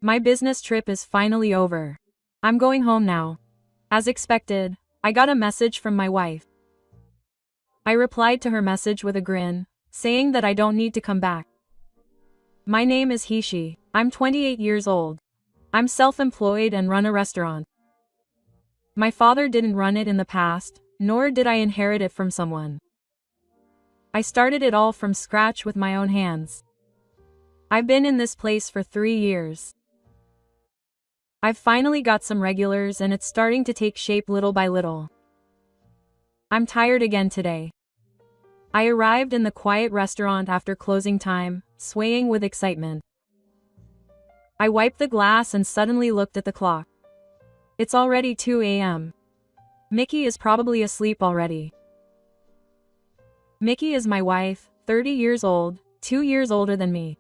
My business trip is finally over. I'm going home now. As expected, I got a message from my wife. I replied to her message with a grin, saying that I don't need to come back. My name is Hishi. I'm 28 years old. I'm self-employed and run a restaurant. My father didn't run it in the past, nor did I inherit it from someone. I started it all from scratch with my own hands. I've been in this place for 3 years. I've finally got some regulars and it's starting to take shape little by little. I'm tired again today. I arrived in the quiet restaurant after closing time, swaying with excitement. I wiped the glass and suddenly looked at the clock. It's already 2 a.m. Mickey is probably asleep already. Mickey is my wife, 30 years old, 2 years older than me.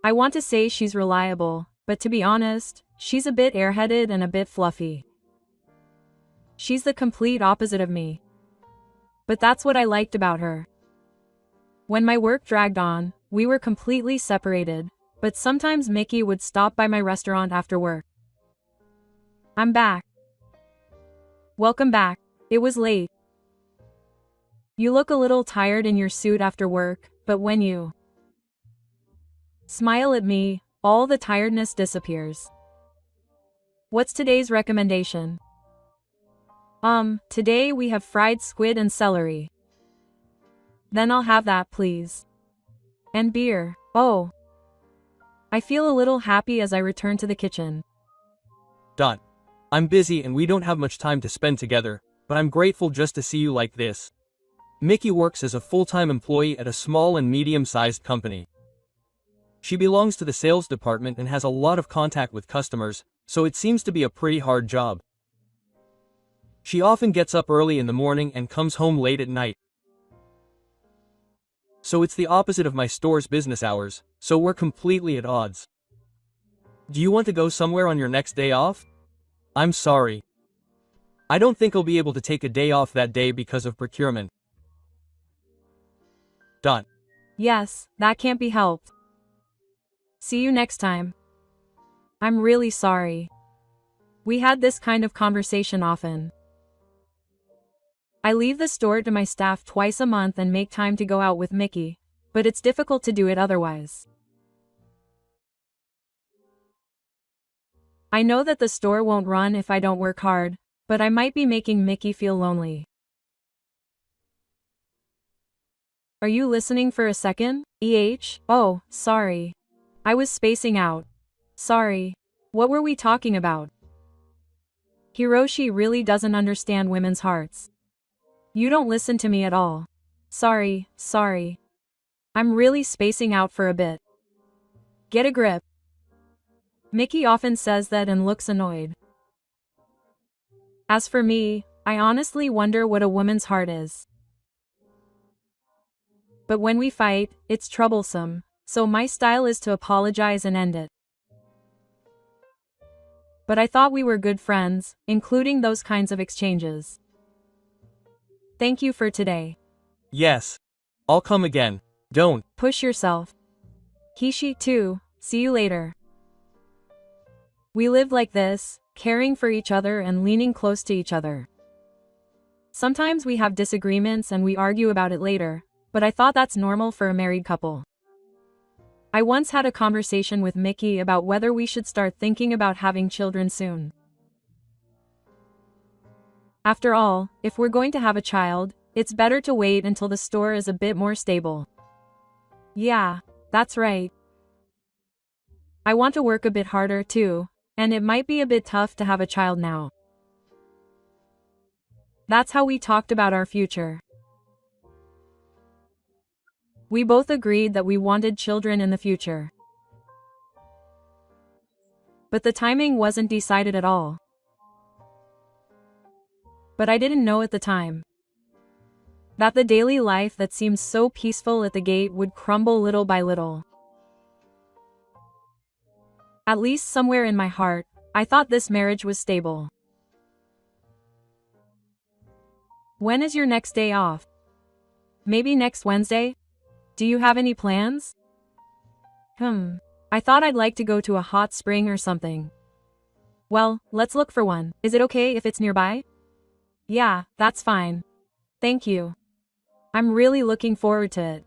I want to say she's reliable, but to be honest, she's a bit airheaded and a bit fluffy. She's the complete opposite of me. But that's what I liked about her. When my work dragged on, we were completely separated, but sometimes Mickey would stop by my restaurant after work. I'm back. Welcome back. It was late. You look a little tired in your suit after work, but when you smile at me, all the tiredness disappears. What's today's recommendation? Today we have fried squid and celery. Then I'll have that, please. And beer. Oh. I feel a little happy as I return to the kitchen. I'm busy and we don't have much time to spend together, but I'm grateful just to see you like this. Mickey works as a full-time employee at a small and medium-sized company. She belongs to the sales department and has a lot of contact with customers, so it seems to be a pretty hard job. She often gets up early in the morning and comes home late at night. So it's the opposite of my store's business hours, so we're completely at odds. Do you want to go somewhere on your next day off? I'm sorry. I don't think I'll be able to take a day off that day because of procurement. Yes, that can't be helped. See you next time. I'm really sorry. We had this kind of conversation often. I leave the store to my staff twice a month and make time to go out with Mickey, but it's difficult to do it otherwise. I know that the store won't run if I don't work hard, but I might be making Mickey feel lonely. Are you listening for a second? Oh, sorry. I was spacing out. Sorry. What were we talking about? Hiroshi really doesn't understand women's hearts. You don't listen to me at all. Sorry. I'm really spacing out for a bit. Get a grip. Mickey often says that and looks annoyed. As for me, I honestly wonder what a woman's heart is. But when we fight, it's troublesome, so my style is to apologize and end it. But I thought we were good friends, including those kinds of exchanges. Thank you for today. Yes. I'll come again. Don't push yourself. Hishi too, see you later. We lived like this, caring for each other and leaning close to each other. Sometimes we have disagreements and we argue about it later, but I thought that's normal for a married couple. I once had a conversation with Mickey about whether we should start thinking about having children soon. After all, if we're going to have a child, it's better to wait until the store is a bit more stable. Yeah, that's right. I want to work a bit harder too, and it might be a bit tough to have a child now. That's how we talked about our future. We both agreed that we wanted children in the future. But the timing wasn't decided at all. But I didn't know at the time that the daily life that seemed so peaceful at the gate would crumble little by little. At least somewhere in my heart, I thought this marriage was stable. When is your next day off? Maybe next Wednesday? Do you have any plans? I thought I'd like to go to a hot spring or something. Well, let's look for one. Is it okay if it's nearby? Yeah, that's fine. Thank you. I'm really looking forward to it.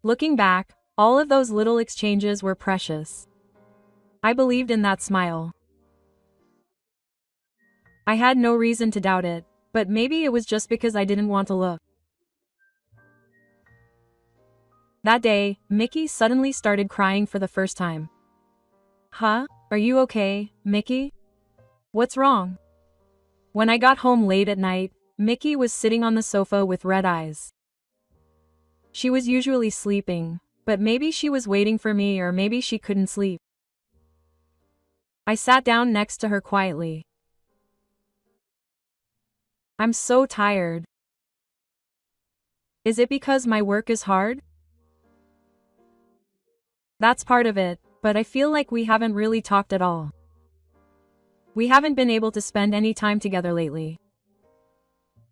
Looking back, all of those little exchanges were precious. I believed in that smile. I had no reason to doubt it, but maybe it was just because I didn't want to look. That day, Mickey suddenly started crying for the first time. Huh? Are you okay, Mickey? What's wrong? When I got home late at night, Mickey was sitting on the sofa with red eyes. She was usually sleeping, but maybe she was waiting for me or maybe she couldn't sleep. I sat down next to her quietly. I'm so tired. Is it because my work is hard? That's part of it, but I feel like we haven't really talked at all. We haven't been able to spend any time together lately.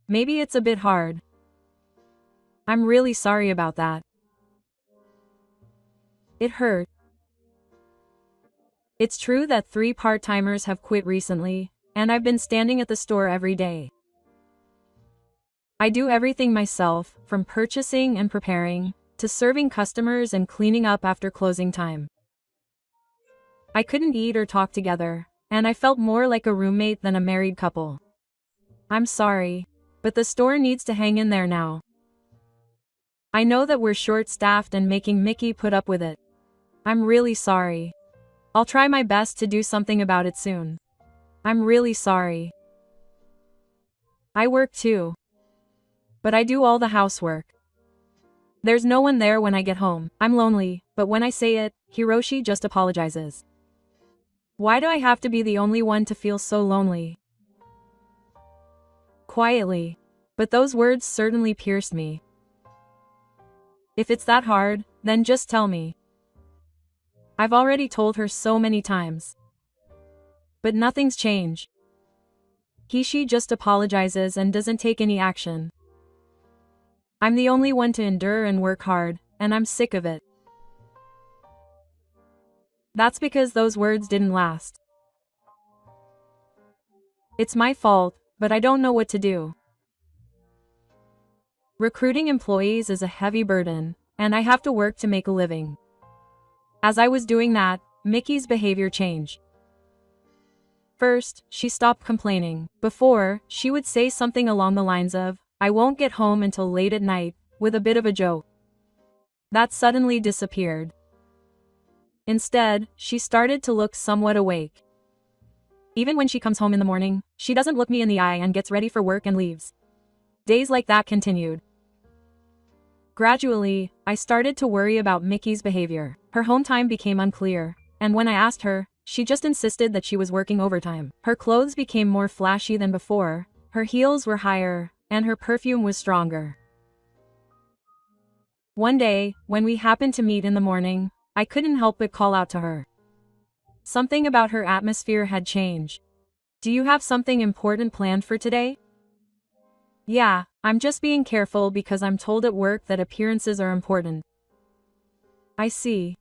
Maybe it's a bit hard. I'm really sorry about that. It hurt. It's true that 3 part-timers have quit recently, and I've been standing at the store every day. I do everything myself, from purchasing and preparing, to serving customers and cleaning up after closing time. I couldn't eat or talk together, and I felt more like a roommate than a married couple. I'm sorry, but the store needs to hang in there now. I know that we're short-staffed and making Mickey put up with it. I'm really sorry. I'll try my best to do something about it soon. I'm really sorry. I work too. But I do all the housework. There's no one there when I get home. I'm lonely, but when I say it, Hiroshi just apologizes. Why do I have to be the only one to feel so lonely? Quietly. But those words certainly pierced me. If it's that hard, then just tell me. I've already told her so many times. But nothing's changed. Hishi just apologizes and doesn't take any action. I'm the only one to endure and work hard, and I'm sick of it. That's because those words didn't last. It's my fault, but I don't know what to do. Recruiting employees is a heavy burden, and I have to work to make a living. As I was doing that, Mickey's behavior changed. First, she stopped complaining. Before, she would say something along the lines of, "I won't get home until late at night," with a bit of a joke. That suddenly disappeared. Instead, she started to look somewhat awake. Even when she comes home in the morning, she doesn't look me in the eye and gets ready for work and leaves. Days like that continued. Gradually, I started to worry about Mickey's behavior. Her home time became unclear, and when I asked her, she just insisted that she was working overtime. Her clothes became more flashy than before, her heels were higher, and her perfume was stronger. One day, when we happened to meet in the morning, I couldn't help but call out to her. Something about her atmosphere had changed. "Do you have something important planned for today?" "Yeah, I'm just being careful because I'm told at work that appearances are important." "I see."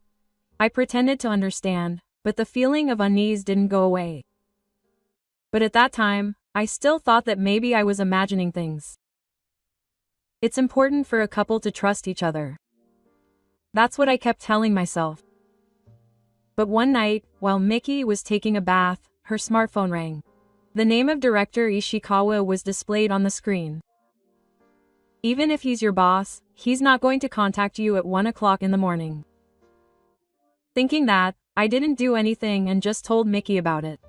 I pretended to understand, but the feeling of unease didn't go away. But at that time, I still thought that maybe I was imagining things. It's important for a couple to trust each other. That's what I kept telling myself. But one night, while Mickey was taking a bath, her smartphone rang. The name of Director Ishikawa was displayed on the screen. "Even if he's your boss, he's not going to contact you at 1 o'clock in the morning." Thinking that, I didn't do anything and just told Mickey about it.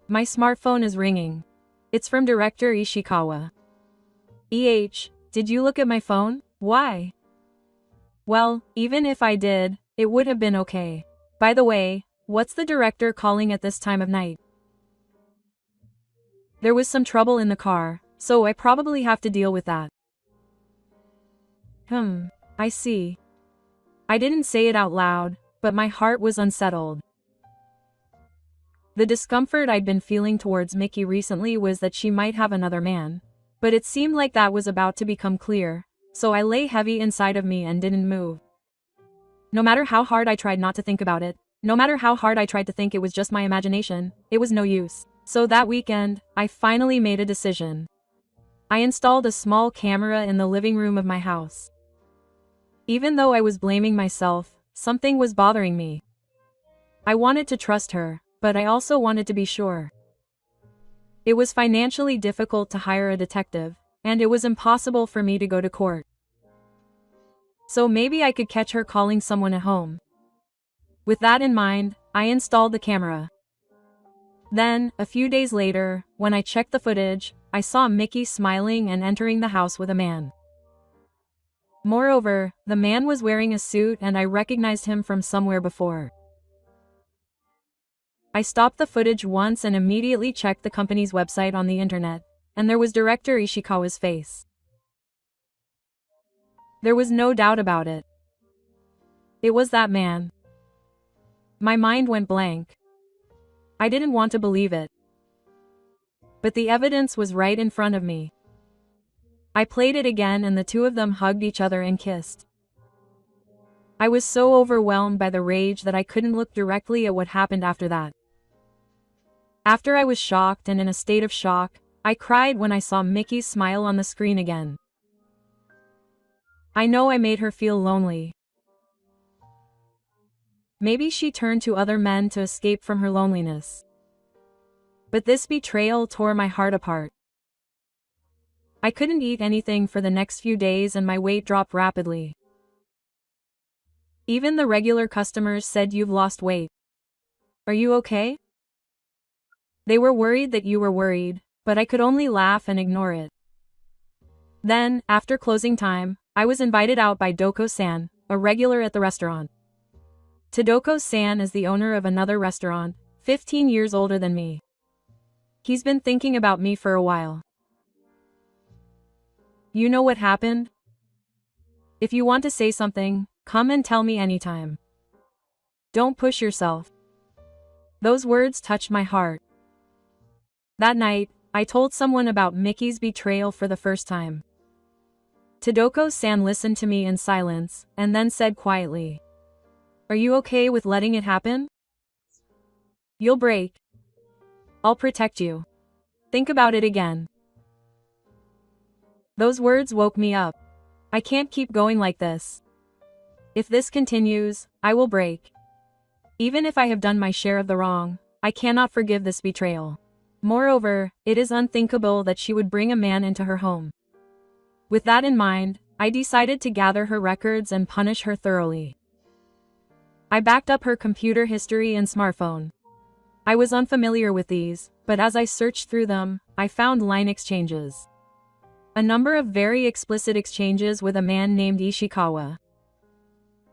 "My smartphone is ringing. It's from Director Ishikawa." Did you look at my phone? Why?" "Well, even if I did, it would have been okay. By the way, what's the director calling at this time of night?" "There was some trouble in the car, so I probably have to deal with that." I see." I didn't say it out loud, but my heart was unsettled. The discomfort I'd been feeling towards Mickey recently was that she might have another man. But it seemed like that was about to become clear, so I lay heavy inside of me and didn't move. No matter how hard I tried not to think about it, No matter how hard I tried to think it was just my imagination, it was no use. So that weekend, I finally made a decision. I installed a small camera in the living room of my house. Even though I was blaming myself, something was bothering me. I wanted to trust her, but I also wanted to be sure. It was financially difficult to hire a detective, and it was impossible for me to go to court. So maybe I could catch her calling someone at home. With that in mind, I installed the camera. Then, a few days later, when I checked the footage, I saw Mickey smiling and entering the house with a man. Moreover, the man was wearing a suit and I recognized him from somewhere before. I stopped the footage once and immediately checked the company's website on the internet, and there was director Ishikawa's face. There was no doubt about it. It was that man. My mind went blank. I didn't want to believe it. But the evidence was right in front of me. I played it again and the two of them hugged each other and kissed. I was so overwhelmed by the rage that I couldn't look directly at what happened after that. After I was shocked and in a state of shock, I cried when I saw Mickey's smile on the screen again. I know I made her feel lonely. Maybe she turned to other men to escape from her loneliness. But this betrayal tore my heart apart. I couldn't eat anything for the next few days and my weight dropped rapidly. Even the regular customers said you've lost weight. Are you okay? They were worried that you were worried, but I could only laugh and ignore it. Then, after closing time, I was invited out by Doko-san, a regular at the restaurant. Tadoko-san is the owner of another restaurant, 15 years older than me. He's been thinking about me for a while. You know what happened? If you want to say something, come and tell me anytime. Don't push yourself. Those words touched my heart. That night, I told someone about Mickey's betrayal for the first time. Tadoko-san listened to me in silence, and then said quietly, "Are you okay with letting it happen? You'll break. I'll protect you. Think about it again." Those words woke me up. I can't keep going like this. If this continues, I will break. Even if I have done my share of the wrong, I cannot forgive this betrayal. Moreover, it is unthinkable that she would bring a man into her home. With that in mind, I decided to gather her records and punish her thoroughly. I backed up her computer history and smartphone. I was unfamiliar with these, but as I searched through them, I found line exchanges. A number of very explicit exchanges with a man named Ishikawa.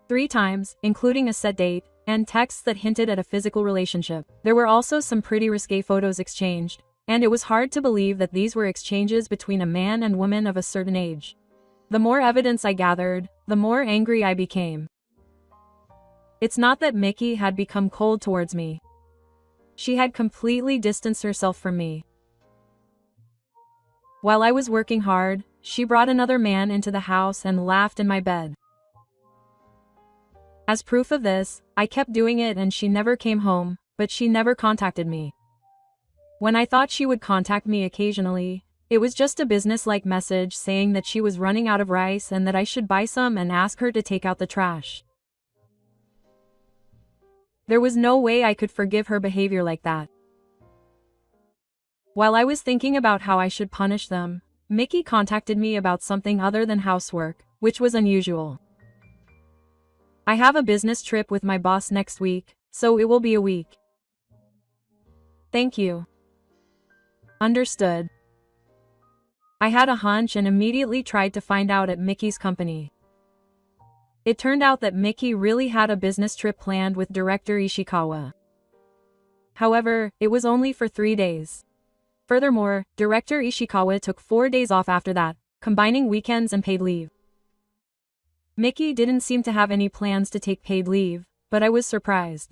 3 times, including a set date, and texts that hinted at a physical relationship. There were also some pretty risque photos exchanged, and it was hard to believe that these were exchanges between a man and woman of a certain age. The more evidence I gathered, the more angry I became. It's not that Mickey had become cold towards me. She had completely distanced herself from me. While I was working hard, she brought another man into the house and laughed in my bed. As proof of this, I kept doing it and she never came home, but she never contacted me. When I thought she would contact me occasionally, it was just a business-like message saying that she was running out of rice and that I should buy some and ask her to take out the trash. There was no way I could forgive her behavior like that. While I was thinking about how I should punish them, Mickey contacted me about something other than housework, which was unusual. I have a business trip with my boss next week, so it will be a week. Thank you. Understood. I had a hunch and immediately tried to find out at Mickey's company. It turned out that Mickey really had a business trip planned with director Ishikawa. However, it was only for 3 days. Furthermore, director Ishikawa took 4 days off after that, combining weekends and paid leave. Mickey didn't seem to have any plans to take paid leave, but I was surprised.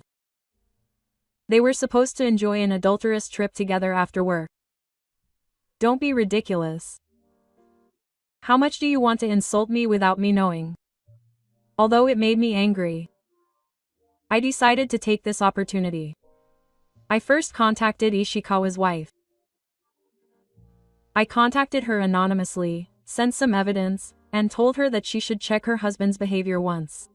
They were supposed to enjoy an adulterous trip together after work. Don't be ridiculous. How much do you want to insult me without me knowing? Although it made me angry, I decided to take this opportunity. I first contacted Ishikawa's wife. I contacted her anonymously, sent some evidence, and told her that she should check her husband's behavior once.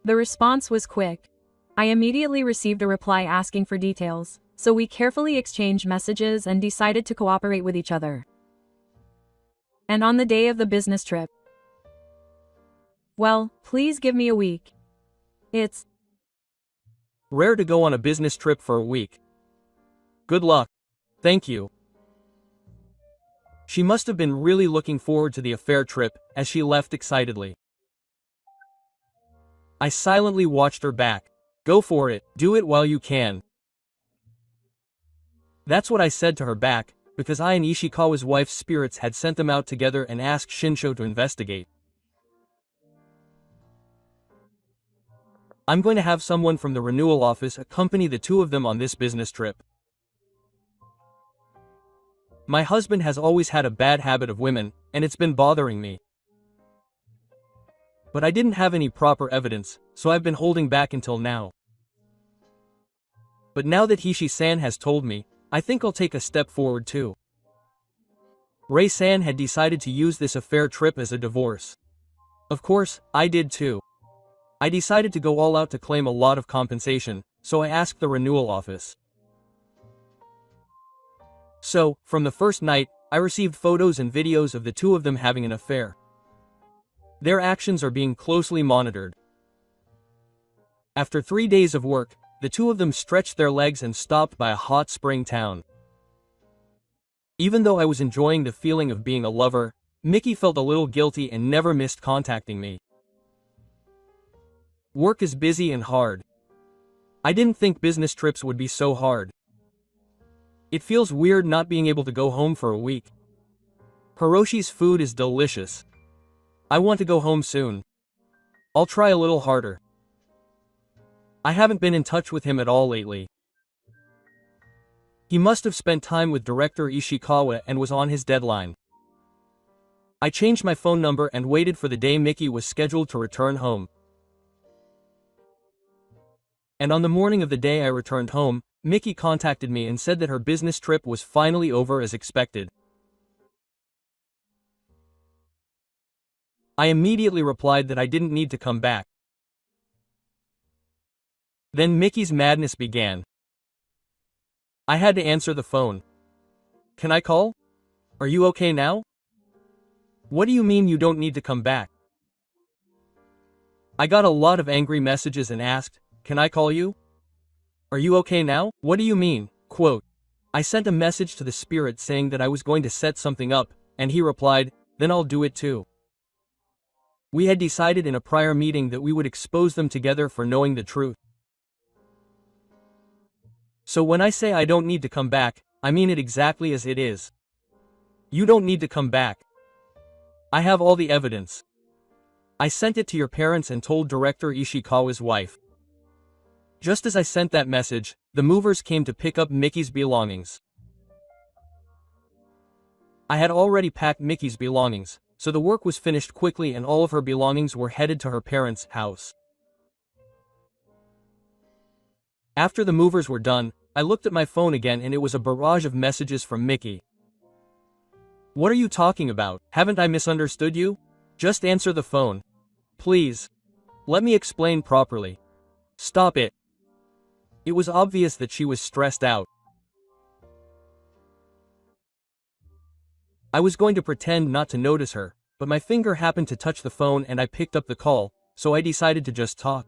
The response was quick. I immediately received a reply asking for details, so we carefully exchanged messages and decided to cooperate with each other. And on the day of the business trip, well, please give me a week. It's rare to go on a business trip for a week. Good luck. Thank you. She must have been really looking forward to the affair trip, as she left excitedly. I silently watched her back. Go for it, do it while you can. That's what I said to her back, because I and Ishikawa's wife's spirits had sent them out together and asked Shinsho to investigate. I'm going to have someone from the renewal office accompany the two of them on this business trip. My husband has always had a bad habit of women, and it's been bothering me. But I didn't have any proper evidence, so I've been holding back until now. But now that Hishi-san has told me, I think I'll take a step forward too. Rei-san had decided to use this affair trip as a divorce. Of course, I did too. I decided to go all out to claim a lot of compensation, so I asked the renewal office. So, from the first night, I received photos and videos of the two of them having an affair. Their actions are being closely monitored. After 3 days of work, the two of them stretched their legs and stopped by a hot spring town. Even though I was enjoying the feeling of being a lover, Mickey felt a little guilty and never missed contacting me. Work is busy and hard. I didn't think business trips would be so hard. It feels weird not being able to go home for a week. Hiroshi's food is delicious. I want to go home soon. I'll try a little harder. I haven't been in touch with him at all lately. He must have spent time with director Ishikawa and was on his deadline. I changed my phone number and waited for the day Mickey was scheduled to return home. And on the morning of the day I returned home, Mickey contacted me and said that her business trip was finally over as expected. I immediately replied that I didn't need to come back. Then Mickey's madness began. I had to answer the phone. Can I call? Are you okay now? What do you mean you don't need to come back? I got a lot of angry messages and asked, can I call you? Are you okay now? What do you mean? Quote, I sent a message to the spirit saying that I was going to set something up, and he replied, then I'll do it too. We had decided in a prior meeting that we would expose them together for knowing the truth. So when I say I don't need to come back, I mean it exactly as it is. You don't need to come back. I have all the evidence. I sent it to your parents and told director Ishikawa's wife. Just as I sent that message, the movers came to pick up Mickey's belongings. I had already packed Mickey's belongings, so the work was finished quickly and all of her belongings were headed to her parents' house. After the movers were done, I looked at my phone again and it was a barrage of messages from Mickey. What are you talking about? Haven't I misunderstood you? Just answer the phone. Please. Let me explain properly. Stop it. It was obvious that she was stressed out. I was going to pretend not to notice her, but my finger happened to touch the phone and I picked up the call, so I decided to just talk.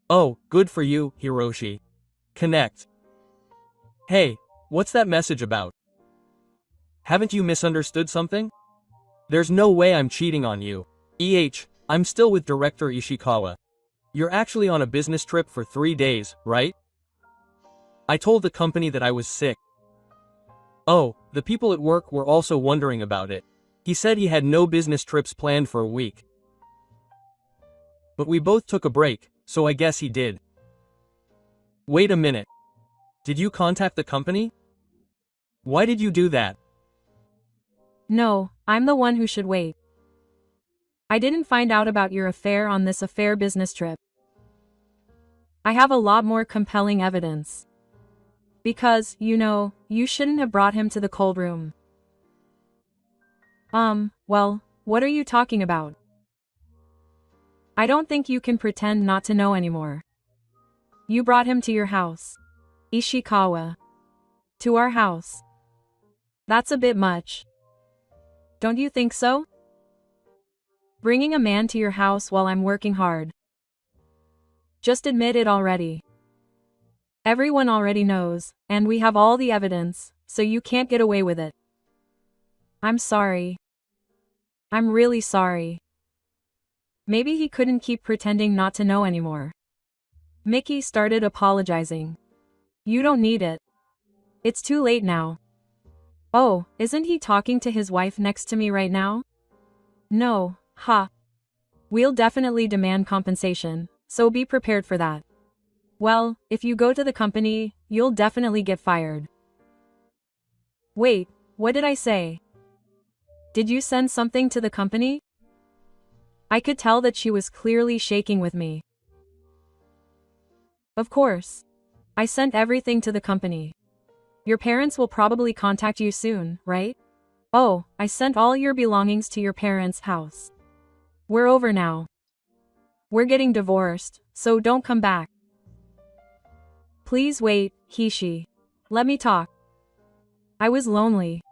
Oh, good for you, Hiroshi. Connect. Hey, what's that message about? Haven't you misunderstood something? There's no way I'm cheating on you. I'm still with director Ishikawa. You're actually on a business trip for 3 days, right? I told the company that I was sick. Oh, the people at work were also wondering about it. He said he had no business trips planned for a week. But we both took a break, so I guess he did. Wait a minute. Did you contact the company? Why did you do that? No, I'm the one who should wait. I didn't find out about your affair on this affair business trip. I have a lot more compelling evidence. Because, you shouldn't have brought him to the cold room. Well, what are you talking about? I don't think you can pretend not to know anymore. You brought him to your house. Ishikawa. To our house. That's a bit much. Don't you think so? Bringing a man to your house while I'm working hard. Just admit it already. Everyone already knows, and we have all the evidence, so you can't get away with it. I'm sorry. I'm really sorry. Maybe he couldn't keep pretending not to know anymore. Mickey started apologizing. You don't need it. It's too late now. Oh, isn't he talking to his wife next to me right now? No, ha. We'll definitely demand compensation, so be prepared for that. Well, if you go to the company, you'll definitely get fired. Wait, what did I say? Did you send something to the company? I could tell that she was clearly shaking with me. Of course. I sent everything to the company. Your parents will probably contact you soon, right? Oh, I sent all your belongings to your parents' house. We're over now. We're getting divorced, so don't come back. Please wait, Hishi. Let me talk. I was lonely.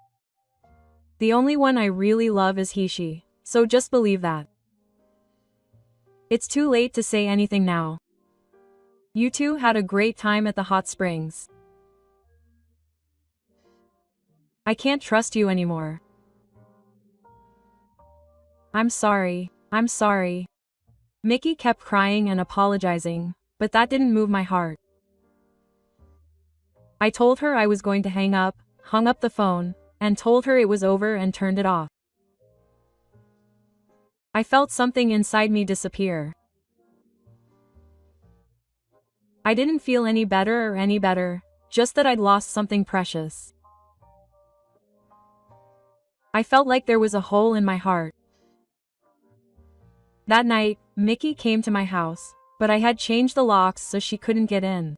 The only one I really love is Hishi, so just believe that. It's too late to say anything now. You two had a great time at the hot springs. I can't trust you anymore. I'm sorry. Mickey kept crying and apologizing, but that didn't move my heart. I told her I was going to hung up the phone, and told her it was over and turned it off. I felt something inside me disappear. I didn't feel any better, just that I'd lost something precious. I felt like there was a hole in my heart. That night, Mickey came to my house, but I had changed the locks so she couldn't get in.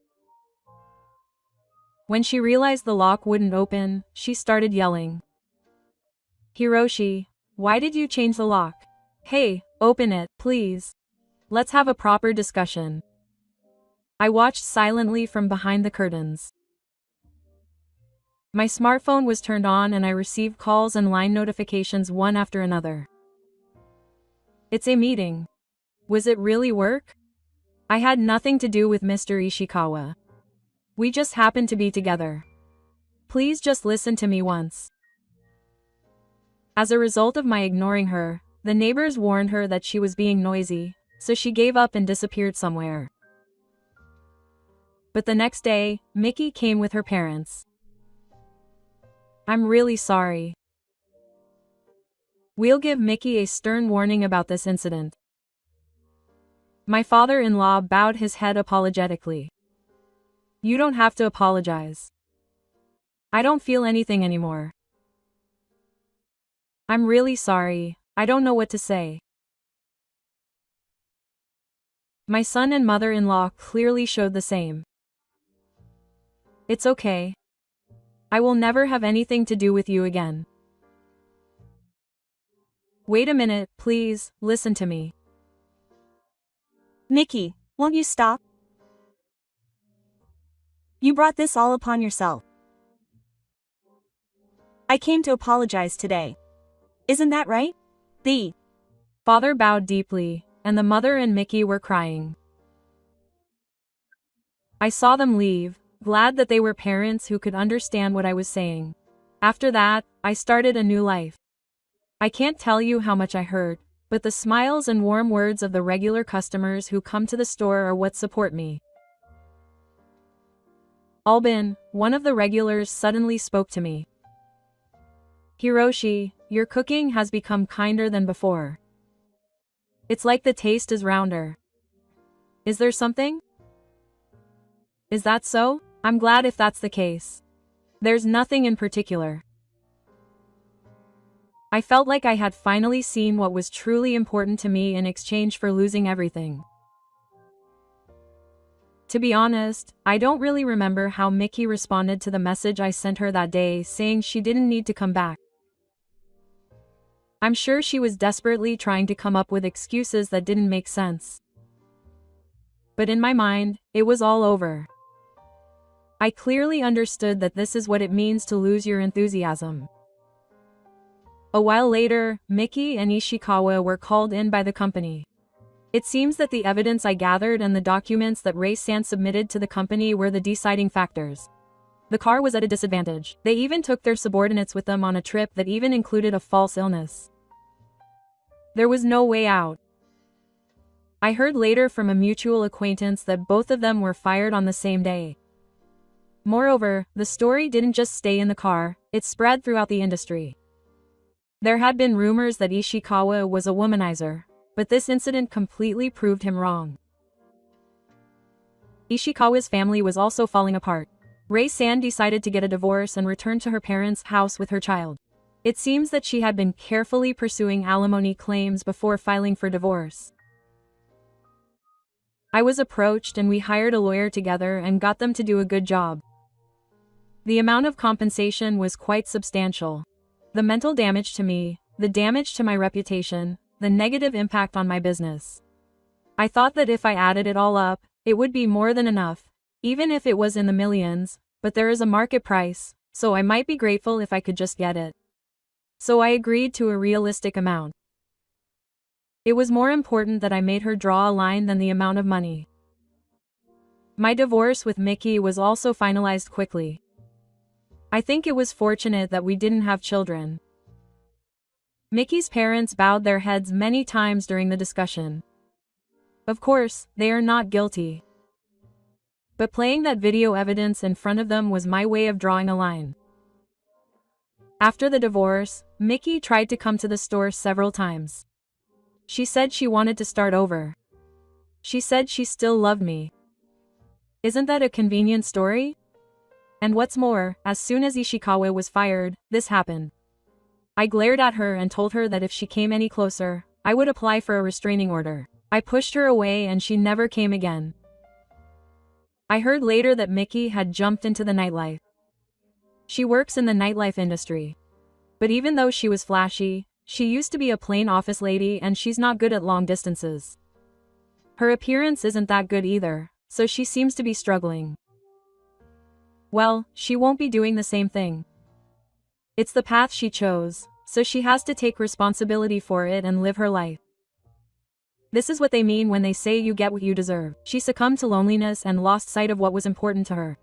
When she realized the lock wouldn't open, she started yelling. Hiroshi, why did you change the lock? Hey, open it, please. Let's have a proper discussion. I watched silently from behind the curtains. My smartphone was turned on and I received calls and line notifications one after another. It's a meeting. Was it really work? I had nothing to do with Mr. Ishikawa. We just happened to be together. Please just listen to me once. As a result of my ignoring her, the neighbors warned her that she was being noisy, so she gave up and disappeared somewhere. But the next day, Mickey came with her parents. I'm really sorry. We'll give Mickey a stern warning about this incident. My father-in-law bowed his head apologetically. You don't have to apologize. I don't feel anything anymore. I'm really sorry, I don't know what to say. My son and mother-in-law clearly showed the same. It's okay. I will never have anything to do with you again. Wait a minute, please, listen to me. Mickey, won't you stop? You brought this all upon yourself. I came to apologize today. Isn't that right? The father bowed deeply, and the mother and Mickey were crying. I saw them leave, glad that they were parents who could understand what I was saying. After that, I started a new life. I can't tell you how much I hurt, but the smiles and warm words of the regular customers who come to the store are what support me. Albin, one of the regulars, suddenly spoke to me. Hiroshi, your cooking has become kinder than before. It's like the taste is rounder. Is there something? Is that so? I'm glad if that's the case. There's nothing in particular. I felt like I had finally seen what was truly important to me in exchange for losing everything. To be honest, I don't really remember how Mickey responded to the message I sent her that day saying she didn't need to come back. I'm sure she was desperately trying to come up with excuses that didn't make sense. But in my mind, it was all over. I clearly understood that this is what it means to lose your enthusiasm. A while later, Mickey and Ishikawa were called in by the company. It seems that the evidence I gathered and the documents that Ray-san submitted to the company were the deciding factors. The car was at a disadvantage. They even took their subordinates with them on a trip that even included a false illness. There was no way out. I heard later from a mutual acquaintance that both of them were fired on the same day. Moreover, the story didn't just stay in the car, it spread throughout the industry. There had been rumors that Ishikawa was a womanizer, but this incident completely proved him wrong. Ishikawa's family was also falling apart. Ray-san decided to get a divorce and return to her parents' house with her child. It seems that she had been carefully pursuing alimony claims before filing for divorce. I was approached and we hired a lawyer together and got them to do a good job. The amount of compensation was quite substantial. The mental damage to me, the damage to my reputation, the negative impact on my business. I thought that if I added it all up, it would be more than enough, even if it was in the millions, but there is a market price, so I might be grateful if I could just get it. So I agreed to a realistic amount. It was more important that I made her draw a line than the amount of money. My divorce with Mickey was also finalized quickly. I think it was fortunate that we didn't have children. Mickey's parents bowed their heads many times during the discussion. Of course, they are not guilty. But playing that video evidence in front of them was my way of drawing a line. After the divorce, Mickey tried to come to the store several times. She said she wanted to start over. She said she still loved me. Isn't that a convenient story? And what's more, as soon as Ishikawa was fired, this happened. I glared at her and told her that if she came any closer, I would apply for a restraining order. I pushed her away and she never came again. I heard later that Mickey had jumped into the nightlife. She works in the nightlife industry. But even though she was flashy, she used to be a plain office lady and she's not good at long distances. Her appearance isn't that good either, so she seems to be struggling. Well, she won't be doing the same thing. It's the path she chose, so she has to take responsibility for it and live her life. This is what they mean when they say you get what you deserve. She succumbed to loneliness and lost sight of what was important to her.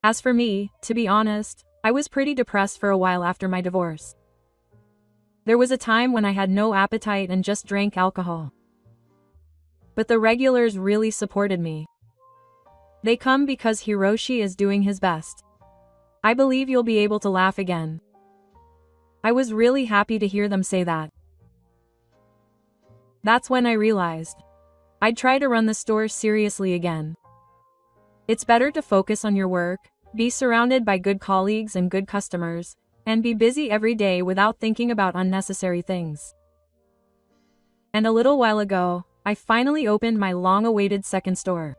As for me, to be honest, I was pretty depressed for a while after my divorce. There was a time when I had no appetite and just drank alcohol. But the regulars really supported me. They come because Hiroshi is doing his best. I believe you'll be able to laugh again. I was really happy to hear them say that. That's when I realized I'd try to run the store seriously again. It's better to focus on your work, be surrounded by good colleagues and good customers, and be busy every day without thinking about unnecessary things. And a little while ago, I finally opened my long-awaited second store.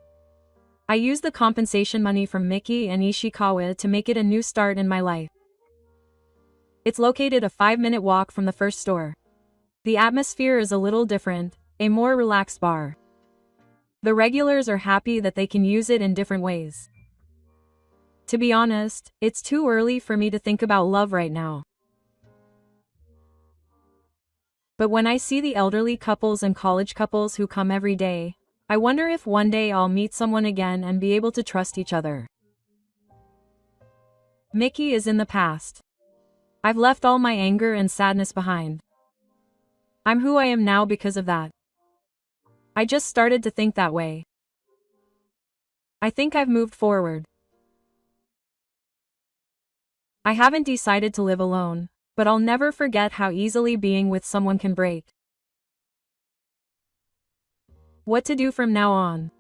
I used the compensation money from Mickey and Ishikawa to make it a new start in my life. It's located a 5-minute walk from the first store. The atmosphere is a little different, a more relaxed bar. The regulars are happy that they can use it in different ways. To be honest, it's too early for me to think about love right now. But when I see the elderly couples and college couples who come every day, I wonder if one day I'll meet someone again and be able to trust each other. Mickey is in the past. I've left all my anger and sadness behind. I'm who I am now because of that. I just started to think that way. I think I've moved forward. I haven't decided to live alone, but I'll never forget how easily being with someone can break. What to do from now on?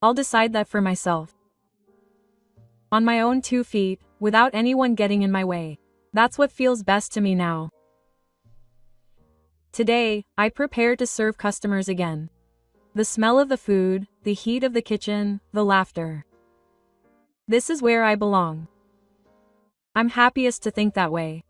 I'll decide that for myself. On my own 2 feet, without anyone getting in my way. That's what feels best to me now. Today, I prepare to serve customers again. The smell of the food, the heat of the kitchen, the laughter. This is where I belong. I'm happiest to think that way.